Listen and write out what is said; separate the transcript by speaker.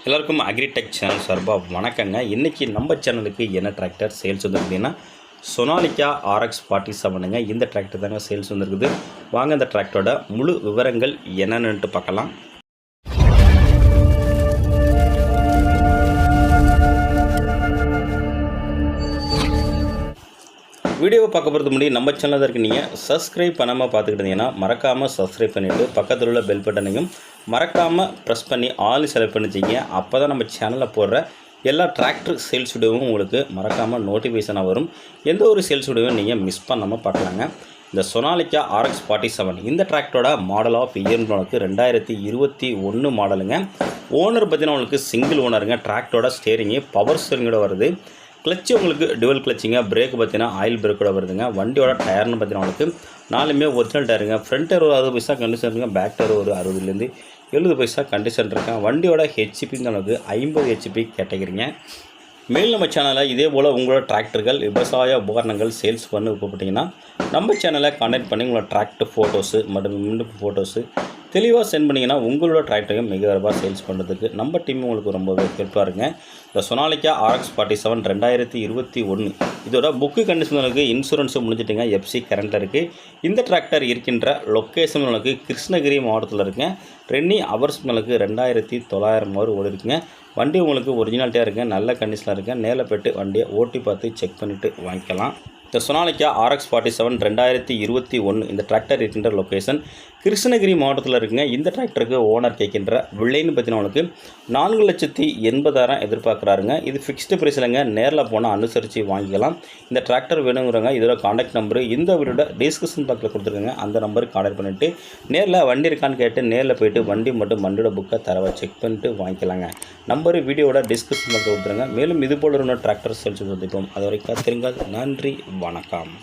Speaker 1: எல்லாருக்கும் agritech channel சார்பாக வணக்கங்க. இன்றைக்கி நம்ம சேனலுக்கு என்ன டிராக்டர் சேல்ஸ் வந்துருக்குதுன்னா சொனாலிகா RX47ங்க. இந்த டிராக்டர் தாங்க சேல்ஸ் வந்துருக்குது. வாங்க இந்த டிராக்டரோட முழு விவரங்கள் என்னென்னுட்டு பார்க்கலாம். வீடியோவை பார்க்க போகிறது முன்னாடி நம்ம சேனலில் இருக்க நீங்கள் சப்ஸ்கிரைப் பண்ணாமல் பார்த்துக்கிட்டு இருந்தீங்கன்னா மறக்காமல் சப்ஸ்கிரைப் பண்ணிவிட்டு பக்கத்தில் உள்ள பெல் பட்டனையும் மறக்காமல் ப்ரெஸ் பண்ணி ஆல் செலக்ட் பண்ணிச்சிங்க. அப்போ தான் நம்ம சேனலில் போடுற எல்லா டிராக்டர் சேல்ஸ் வீடியோவும் உங்களுக்கு மறக்காமல் நோட்டிஃபிகேஷனாக வரும். எந்த ஒரு சேல்ஸ் வீடியோவும் நீங்கள் மிஸ் பண்ணாமல் பார்க்கலாங்க. இந்த சொனாலிகா RX47 இந்த டிராக்டரோட மாடல் ஆஃப் இயர் உங்களுக்கு 2021 மாடலுங்க. ஓனர் பார்த்தீங்கன்னா உங்களுக்கு சிங்கிள் ஓனருங்க. டிராக்டரோட ஸ்டேரிங்கு பவர் ஸ்டேரிங்கோட வருது. கிளச்சு உங்களுக்கு டுவல் கிளச்சிங்க. பிரேக் பார்த்தீங்கன்னா ஆயில் பிரேக்கோட வருதுங்க. வண்டியோட டயர்னு பார்த்தீங்கன்னா உங்களுக்கு நாலுமே ஒரிஜினல் டயருங்க. ஃப்ரண்ட் டயர் ஒரு 60 பைசா கண்டிஷன் இருக்குங்க. பேக் டயர் ஒரு 60லேருந்து 70 பைசா கண்டிஷன் இருக்கேன். வண்டியோட ஹெச்பிங்க அளவுக்கு 50 ஹெச்பி கேட்டகிரிங்க. மேல் நம்ம சேனலில் இதே போல் உங்களோட டிராக்டர்கள் விவசாய உபகரணங்கள் சேல்ஸ் பண்ண விருப்பப்பட்டீங்கன்னா நம்ம சேனலை கான்டாக்ட் பண்ணி உங்களோட டிராக்டர் ஃபோட்டோஸு மற்றும் ஃபோட்டோஸு தெளிவாக சென்ட் பண்ணிங்கன்னா உங்களோட டிராக்டரையும் மிக விரைவாக சேல்ஸ் பண்ணுறதுக்கு நம்ம டீம் உங்களுக்கு ரொம்பவே ஹெல்ப்பாக இருங்க. இந்த சொனாலிகா RX47 2021 இதோட புக்கு கண்டிஷனுக்கு இன்சூரன்ஸும் முடிஞ்சிட்டுங்க. FC கரண்ட்டில் இருக்குது. இந்த டிராக்டர் இருக்கின்ற லொக்கேஷன் உங்களுக்கு கிருஷ்ணகிரி மாவட்டத்தில் இருக்குங்க. ரன்னிங் ஹவர்ஸ் உங்களுக்கு 2900 ஹவர் ஓடி இருக்குங்க. வண்டி உங்களுக்கு ஒரிஜினாலிட்டியாக இருக்குங்க. நல்ல கண்டிஷனில் இருக்குங்க. நேரில் போய்ட்டு வண்டியை ஓட்டி பார்த்து செக் பண்ணிவிட்டு வாங்கிக்கலாம். இந்த சொனாலிகா RX47 2021 இந்த டிராக்டர் இருக்கின்ற லொக்கேஷன் கிருஷ்ணகிரி மாவட்டத்தில் இருக்குங்க. இந்த டிராக்டருக்கு ஓனர் கேட்கின்ற விலைன்னு பார்த்தீங்கன்னா உங்களுக்கு 4,80,000 எதிர்பார்க்குறாருங்க. இது ஃபிக்ஸ்டு ப்ரைஸ் இல்லைங்க. நேரில் போனால் அனுசரித்து வாங்கிக்கலாம். இந்த டிராக்டர் வேணுங்கிறவங்க இதோட காண்டாக்ட் நம்பரு இந்த வீடியோட டிஸ்கிரிப்ஷன் பாக்ஸில் கொடுத்துருக்காங்க. அந்த நம்பருக்கு கான்டாக்ட் பண்ணிவிட்டு நேரில் வண்டி இருக்கான்னு கேட்டு நேரில் போய்ட்டு வண்டி மட்டும் வண்டியோட புக்கை தரவை செக் பண்ணிட்டு வாங்கிக்கலாங்க. நம்பரு வீடியோட டிஸ்கிரிப்ஷன் பாக்ஸில் கொடுத்துருங்க. மேலும் இதுபோல் ஒரு டிராக்டர் சேல்ஸ் சந்திப்போம். அது வரைக்கும் காத்திருங்கள். நன்றி, வணக்கம்.